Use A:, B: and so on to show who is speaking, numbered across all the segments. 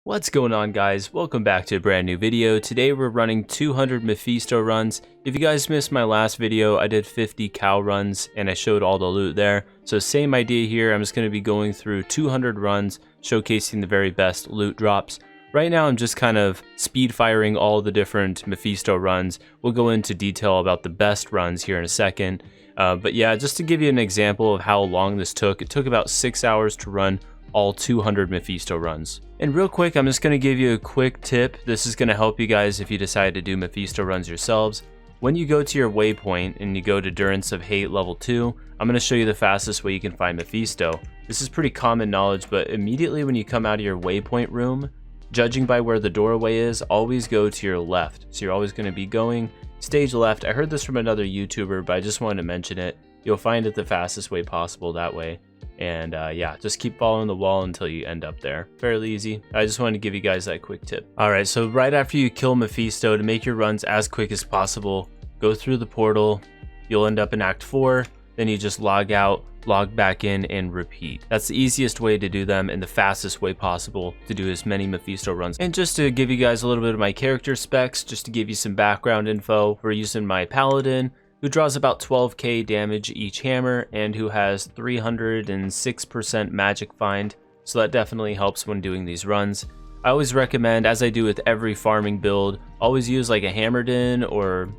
A: What's going on, guys? Welcome back to a brand new video. Today we're running 200 Mephisto runs. If you guys missed my last video, I did 50 cow runs and I showed all the loot there. So same idea here. I'm just going to be going through 200 runs, showcasing the very best loot drops. Right now I'm just kind of speed firing all the different Mephisto runs. We'll go into detail about the best runs here in a second. But yeah, just to give you an example of how long this took, it took about 6 hours to run all 200 Mephisto runs. And real quick, I'm just going to give you a quick tip. This is going to help you guys if you decide to do Mephisto runs yourselves. When you go to your waypoint and you go to Durance of Hate level 2, I'm going to show you the fastest way you can find Mephisto. This is pretty common knowledge, but immediately when you come out of your waypoint room, judging by where the doorway is, always go to your left. So you're always going to be going stage left. I heard this from another YouTuber, but I just wanted to mention it. You'll find it the fastest way possible that way. And yeah, just keep following the wall until you end up there. Fairly easy. I just wanted to give you guys that quick tip. Alright, so right after you kill Mephisto, to make your runs as quick as possible, go through the portal. You'll end up in Act 4. Then you just log out, log back in, and repeat. That's the easiest way to do them and the fastest way possible to do as many Mephisto runs. And just to give you guys a little bit of my character specs, just to give you some background info, we're using my Paladin, who draws about 12k damage each hammer and who has 306% magic find, so that definitely helps when doing these runs. I always recommend, as I do with every farming build, always use like a Hammerdin or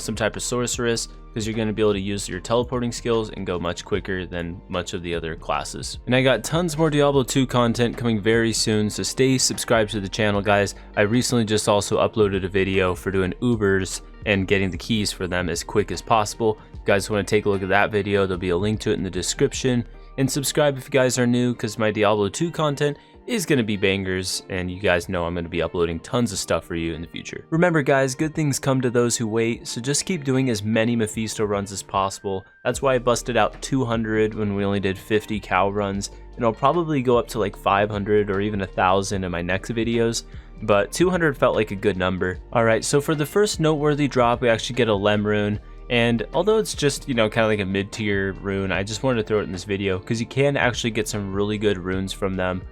A: some type of sorceress, because you're going to be able to use your teleporting skills and go much quicker than much of the other classes. And I got tons more Diablo 2 content coming very soon, so stay subscribed to the channel, guys. I recently just also uploaded a video for doing Ubers and getting the keys for them as quick as possible. If you guys want to take a look at that video, there'll be a link to it in the description. And subscribe if you guys are new, because my Diablo 2 content is going to be bangers, and you guys know I'm going to be uploading tons of stuff for you in the future. Remember, guys, good things come to those who wait, so just keep doing as many Mephisto runs as possible. That's why I busted out 200 when we only did 50 cow runs, and I'll probably go up to like 500 or even 1,000 in my next videos, but 200 felt like a good number. Alright, so for the first noteworthy drop, we actually get a Lem rune. And although it's just, you know, kind of like a mid-tier rune, I just wanted to throw it in this video because you can actually get some really good runes from them.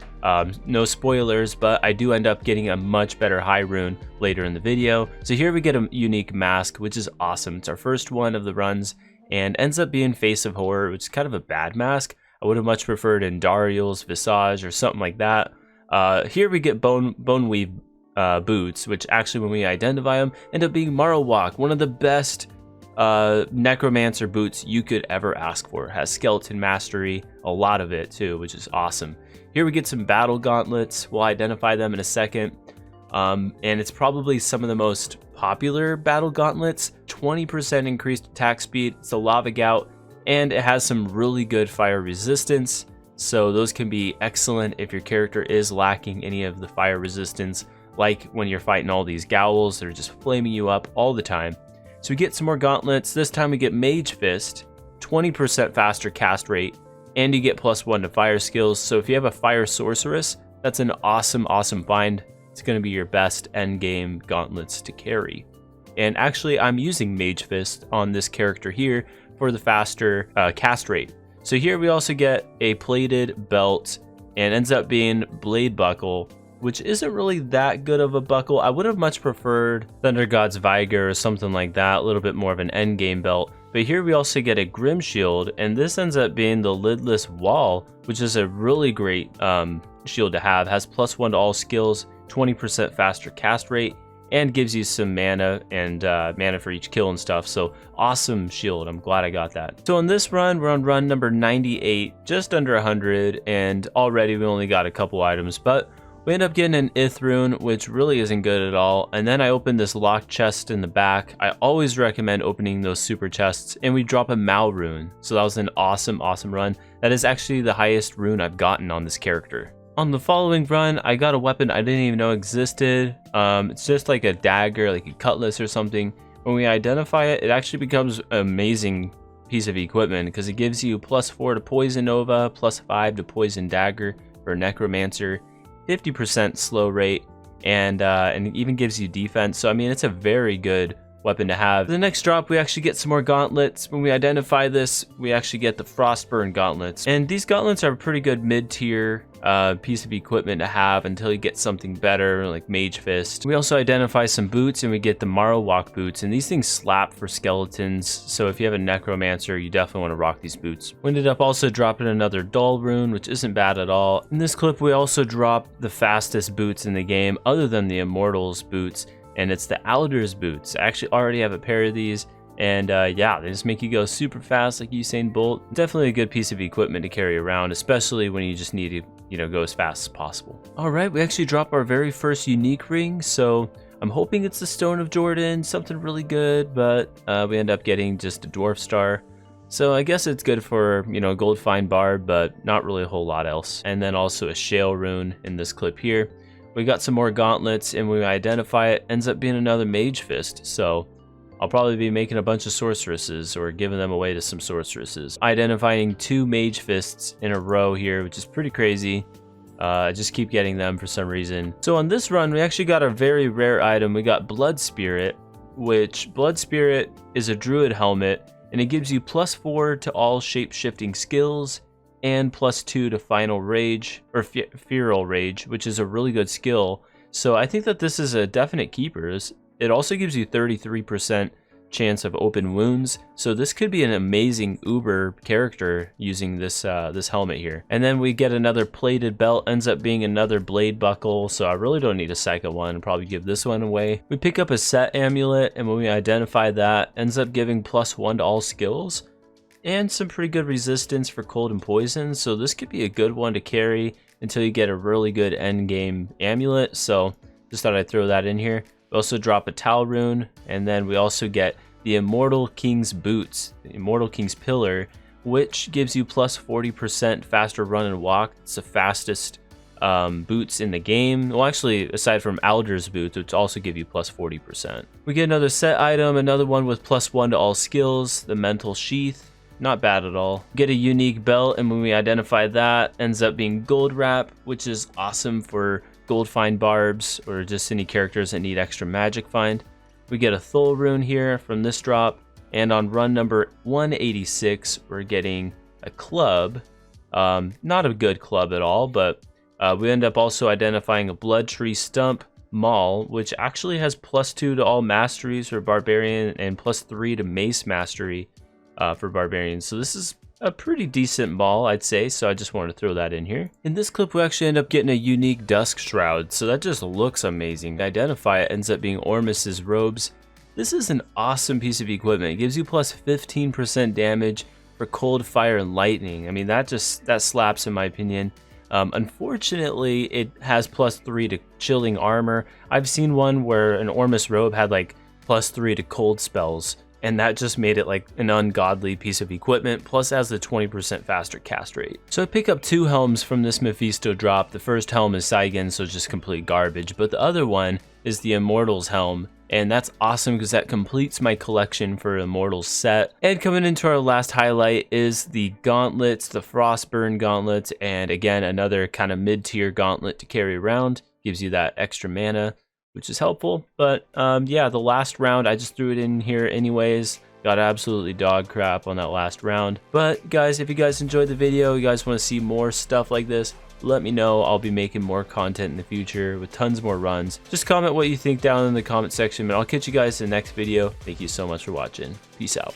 A: No spoilers, but I do end up getting a much better high rune later in the video. So here we get a unique mask, which is awesome. It's our first one of the runs and ends up being Face of Horror, which is kind of a bad mask. I would have much preferred Indariel's Visage or something like that. Here we get Bone Weave boots, which actually when we identify them end up being Marowak, one of the best necromancer boots you could ever ask for. It has skeleton mastery, a lot of it too, which is awesome. Here we get some battle gauntlets. We'll identify them in a second. And it's probably some of the most popular battle gauntlets. 20% increased attack speed. It's a lava gout, and it has some really good fire resistance. So those can be excellent if your character is lacking any of the fire resistance, like when you're fighting all these gowls that are just flaming you up all the time. So we get some more gauntlets. This time we get Mage Fist, 20% faster cast rate, and you get +1 to fire skills. So if you have a fire sorceress, that's an awesome find. It's going to be your best end game gauntlets to carry. And actually, I'm using Mage Fist on this character here for the faster cast rate. So here we also get a plated belt, and ends up being Blade Buckle, which isn't really that good of a buckle. I would have much preferred Thunder God's Vigor or something like that, a little bit more of an endgame belt. But here we also get a Grim Shield, and this ends up being the Lidless Wall, which is a really great shield to have. Has +1 to all skills, 20% faster cast rate, and gives you some mana and mana for each kill and stuff. So awesome shield. I'm glad I got that. So on this run, we're on run number 98, just under 100, and already we only got a couple items, but we end up getting an Ith rune, which really isn't good at all. And then I opened this locked chest in the back. I always recommend opening those super chests, and we drop a Mal rune. So that was an awesome run. That is actually the highest rune I've gotten on this character. On the following run, I got a weapon I didn't even know existed. It's just like a dagger, like a cutlass or something. When we identify it, it actually becomes an amazing piece of equipment because it gives you +4 to Poison Nova, +5 to Poison Dagger for Necromancer, 50% slow rate, and it even gives you defense. So I mean, it's a very good weapon to have. The next drop, we actually get some more gauntlets. When we identify this, we actually get the Frostburn gauntlets. And these gauntlets are a pretty good mid-tier piece of equipment to have until you get something better like Mage Fist. We also identify some boots and we get the Marowak boots, and these things slap for skeletons, so if you have a necromancer you definitely want to rock these boots. We ended up also dropping another dull rune, which isn't bad at all. In this clip we also drop the fastest boots in the game other than the Immortals boots, and it's the Alder's boots. I actually already have a pair of these, and yeah, they just make you go super fast like Usain Bolt. Definitely a good piece of equipment to carry around, especially when you just need to, you know, go as fast as possible. All right, we actually drop our very first unique ring, so I'm hoping it's the Stone of Jordan, something really good, but we end up getting just a Dwarf Star. So I guess it's good for, you know, Gold Fine Barb, but not really a whole lot else. And then also a Shale Rune in this clip here. We got some more gauntlets, and when we identify it, ends up being another Mage Fist. So I'll probably be making a bunch of sorceresses or giving them away to some sorceresses. Identifying 2 Mage Fists in a row here, which is pretty crazy. I just keep getting them for some reason. So on this run, we actually got a very rare item. We got Blood Spirit, which Blood Spirit is a druid helmet, and it gives you +4 to all shape-shifting skills and +2 to final rage, or feral rage, which is a really good skill. So I think that this is a definite keeper. It also gives you 33% chance of open wounds, so this could be an amazing uber character using this this helmet here. And then we get another plated belt, ends up being another blade buckle, so I really don't need a second one. I'll probably give this one away. We pick up a set amulet, and when we identify that, ends up giving +1 to all skills and some pretty good resistance for cold and poison, so this could be a good one to carry until you get a really good end game amulet. So just thought I'd throw that in here. We also drop a Tal rune, and then we also get the Immortal King's boots, the Immortal King's pillar, which gives you +40% faster run and walk. It's the fastest boots in the game. Well, actually, aside from Alder's boots, which also give you +40%. We get another set item, another one with +1 to all skills, the Mental Sheath. Not bad at all. Get a unique belt, and when we identify that, ends up being Gold Wrap, which is awesome for Gold Find Barbs or just any characters that need extra magic find. We get a Thul rune here from this drop, and on run number 186 we're getting a club. Not a good club at all, but we end up also identifying a Blood Tree Stump Maul, which actually has +2 to all masteries for Barbarian and +3 to Mace Mastery for Barbarians. So this is a pretty decent maul, I'd say, so I just wanted to throw that in here. In this clip, we actually end up getting a unique Dusk Shroud, so that just looks amazing. Identify it, ends up being Ormus's robes. This is an awesome piece of equipment. It gives you +15% damage for cold, fire, and lightning. I mean, that slaps in my opinion. Unfortunately, it has +3 to chilling armor. I've seen one where an Ormus robe had like +3 to cold spells, and that just made it like an ungodly piece of equipment, plus has the 20% faster cast rate. So I pick up 2 helms from this Mephisto drop. The first helm is Saigen, so just complete garbage, but the other one is the Immortals helm, and that's awesome because that completes my collection for Immortals set. And coming into our last highlight is the gauntlets, the Frostburn gauntlets, and again, another kind of mid-tier gauntlet to carry around. Gives you that extra mana, which is helpful. But yeah, the last round, I just threw it in here anyways. Got absolutely dog crap on that last round. But guys, if you guys enjoyed the video, you guys want to see more stuff like this, let me know. I'll be making more content in the future with tons more runs. Just comment what you think down in the comment section, and I'll catch you guys in the next video. Thank you so much for watching. Peace out.